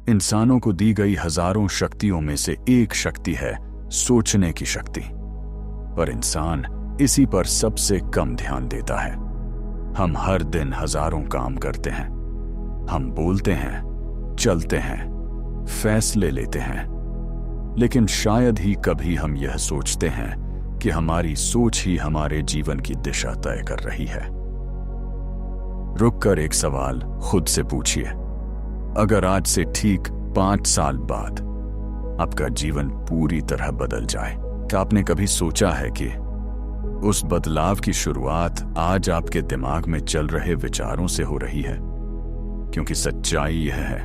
इंसानों को दी गई हजारों शक्तियों में से एक शक्ति है सोचने की शक्ति, पर इंसान इसी पर सबसे कम ध्यान देता है। हम हर दिन हजारों काम करते हैं, हम बोलते हैं, चलते हैं, फैसले लेते हैं, लेकिन शायद ही कभी हम यह सोचते हैं कि हमारी सोच ही हमारे जीवन की दिशा तय कर रही है। रुककर एक सवाल खुद से पूछिए, अगर आज से ठीक 5 साल बाद आपका जीवन पूरी तरह बदल जाए, क्या आपने कभी सोचा है कि उस बदलाव की शुरुआत आज आपके दिमाग में चल रहे विचारों से हो रही है? क्योंकि सच्चाई यह है,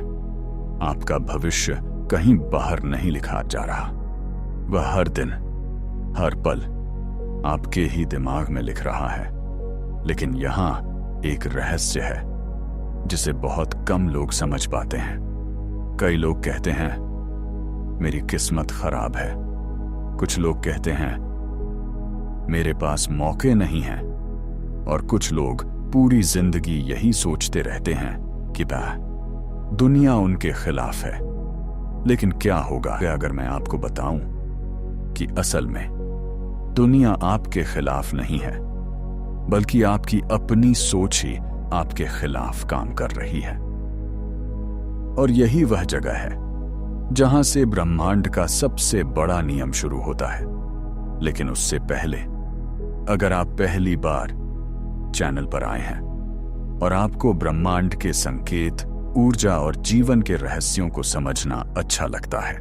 आपका भविष्य कहीं बाहर नहीं लिखा जा रहा, वह हर दिन, हर पल आपके ही दिमाग में लिख रहा है। लेकिन यहां एक रहस्य है जिसे बहुत कम लोग समझ पाते हैं। कई लोग कहते हैं मेरी किस्मत खराब है, कुछ लोग कहते हैं मेरे पास मौके नहीं हैं, और कुछ लोग पूरी जिंदगी यही सोचते रहते हैं कि दुनिया उनके खिलाफ है। लेकिन क्या होगा अगर मैं आपको बताऊं कि असल में दुनिया आपके खिलाफ नहीं है, बल्कि आपकी अपनी सोच ही आपके खिलाफ काम कर रही है। और यही वह जगह है जहां से ब्रह्मांड का सबसे बड़ा नियम शुरू होता है। लेकिन उससे पहले, अगर आप पहली बार चैनल पर आए हैं और आपको ब्रह्मांड के संकेत, ऊर्जा और जीवन के रहस्यों को समझना अच्छा लगता है,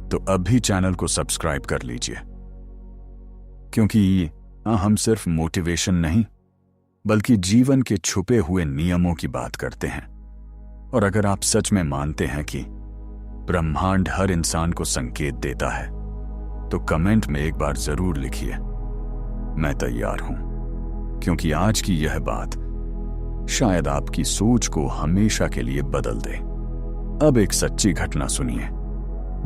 तो अभी चैनल को सब्सक्राइब कर लीजिए। क्योंकि हम सिर्फ मोटिवेशन नहीं, बल्कि जीवन के छुपे हुए नियमों की बात करते हैं। और अगर आप सच में मानते हैं कि ब्रह्मांड हर इंसान को संकेत देता है, तो कमेंट में एक बार जरूर लिखिए, मैं तैयार हूं। क्योंकि आज की यह बात शायद आपकी सोच को हमेशा के लिए बदल दे। अब एक सच्ची घटना सुनिए।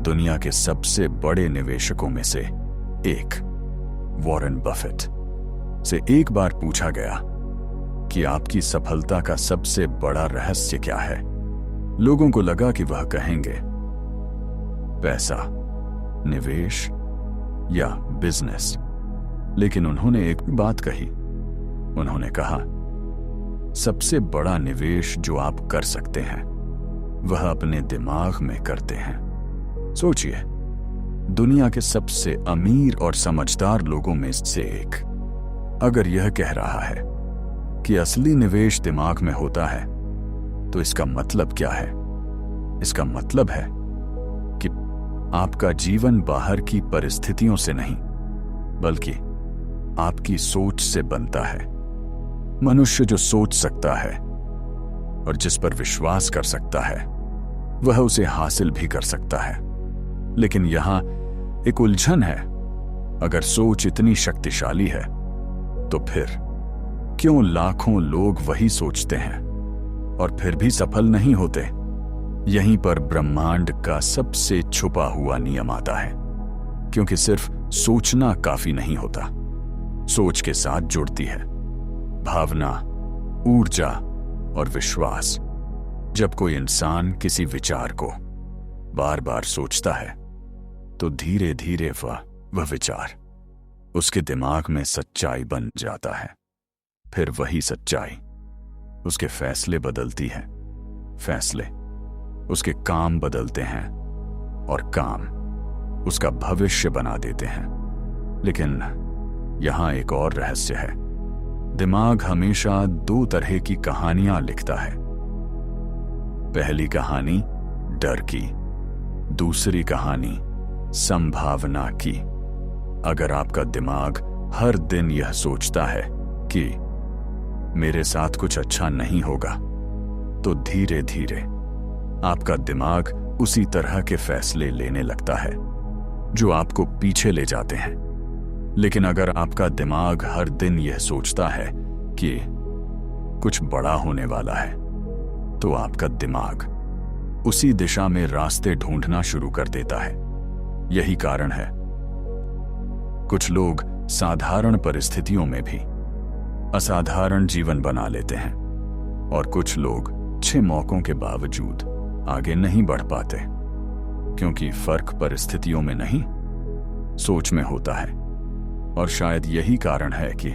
दुनिया के सबसे बड़े निवेशकों में से एक, वॉरेन बफेट, से एक बार पूछा गया कि आपकी सफलता का सबसे बड़ा रहस्य क्या है। लोगों को लगा कि वह कहेंगे पैसा, निवेश या बिजनेस। लेकिन उन्होंने एक बात कही। उन्होंने कहा, सबसे बड़ा निवेश जो आप कर सकते हैं वह अपने दिमाग में करते हैं। सोचिए, दुनिया के सबसे अमीर और समझदार लोगों में से एक अगर यह कह रहा है कि असली निवेश दिमाग में होता है, तो इसका मतलब क्या है? इसका मतलब है कि आपका जीवन बाहर की परिस्थितियों से नहीं, बल्कि आपकी सोच से बनता है। मनुष्य जो सोच सकता है और जिस पर विश्वास कर सकता है, वह उसे हासिल भी कर सकता है। लेकिन यहां एक उलझन है। अगर सोच इतनी शक्तिशाली है, तो फिर क्यों लाखों लोग वही सोचते हैं और फिर भी सफल नहीं होते? यहीं पर ब्रह्मांड का सबसे छुपा हुआ नियम आता है। क्योंकि सिर्फ सोचना काफी नहीं होता, सोच के साथ जुड़ती है भावना, ऊर्जा और विश्वास। जब कोई इंसान किसी विचार को बार बार सोचता है, तो धीरे धीरे वह विचार उसके दिमाग में सच्चाई बन जाता है। फिर वही सच्चाई उसके फैसले बदलती है, फैसले उसके काम बदलते हैं, और काम उसका भविष्य बना देते हैं। लेकिन यहां एक और रहस्य है। दिमाग हमेशा 2 तरह की कहानियां लिखता है। पहली कहानी डर की, दूसरी कहानी संभावना की। अगर आपका दिमाग हर दिन यह सोचता है कि मेरे साथ कुछ अच्छा नहीं होगा, तो धीरे धीरे आपका दिमाग उसी तरह के फैसले लेने लगता है जो आपको पीछे ले जाते हैं। लेकिन अगर आपका दिमाग हर दिन यह सोचता है कि कुछ बड़ा होने वाला है, तो आपका दिमाग उसी दिशा में रास्ते ढूंढना शुरू कर देता है। यही कारण है कुछ लोग साधारण परिस्थितियों में भी असाधारण जीवन बना लेते हैं, और कुछ लोग अच्छे मौकों के बावजूद आगे नहीं बढ़ पाते, क्योंकि फर्क परिस्थितियों में नहीं, सोच में होता है। और शायद यही कारण है कि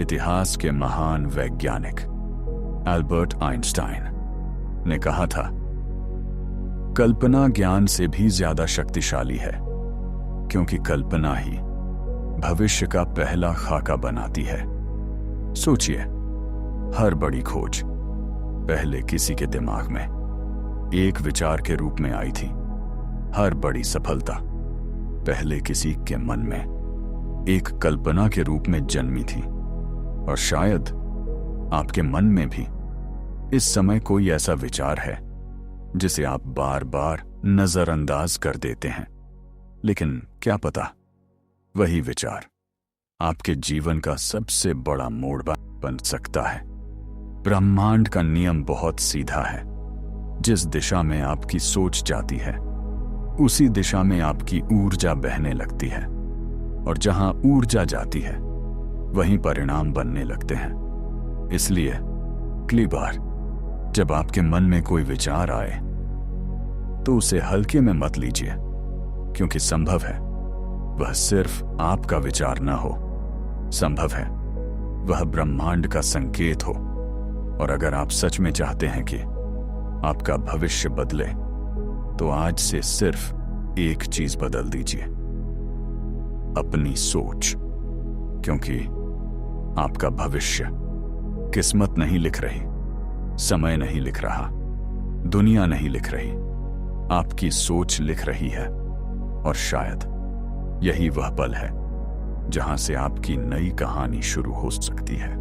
इतिहास के महान वैज्ञानिक एल्बर्ट आइंस्टाइन ने कहा था, कल्पना ज्ञान से भी ज्यादा शक्तिशाली है, क्योंकि कल्पना ही भविष्य का पहला खाका बनाती है। सोचिए, हर बड़ी खोज पहले किसी के दिमाग में एक विचार के रूप में आई थी। हर बड़ी सफलता पहले किसी के मन में एक कल्पना के रूप में जन्मी थी। और शायद आपके मन में भी इस समय कोई ऐसा विचार है जिसे आप बार बार नजरअंदाज कर देते हैं, लेकिन क्या पता वही विचार आपके जीवन का सबसे बड़ा मोड़ बन सकता है। ब्रह्मांड का नियम बहुत सीधा है। जिस दिशा में आपकी सोच जाती है, उसी दिशा में आपकी ऊर्जा बहने लगती है, और जहां ऊर्जा जाती है वहीं परिणाम बनने लगते हैं। इसलिए अगली बार जब आपके मन में कोई विचार आए तो उसे हल्के में मत लीजिए, क्योंकि संभव है वह सिर्फ आपका विचार न हो, संभव है वह ब्रह्मांड का संकेत हो। और अगर आप सच में चाहते हैं कि आपका भविष्य बदले, तो आज से सिर्फ एक चीज बदल दीजिए, अपनी सोच। क्योंकि आपका भविष्य किस्मत नहीं लिख रही, समय नहीं लिख रहा, दुनिया नहीं लिख रही, आपकी सोच लिख रही है। और शायद यही वह पल है जहां से आपकी नई कहानी शुरू हो सकती है।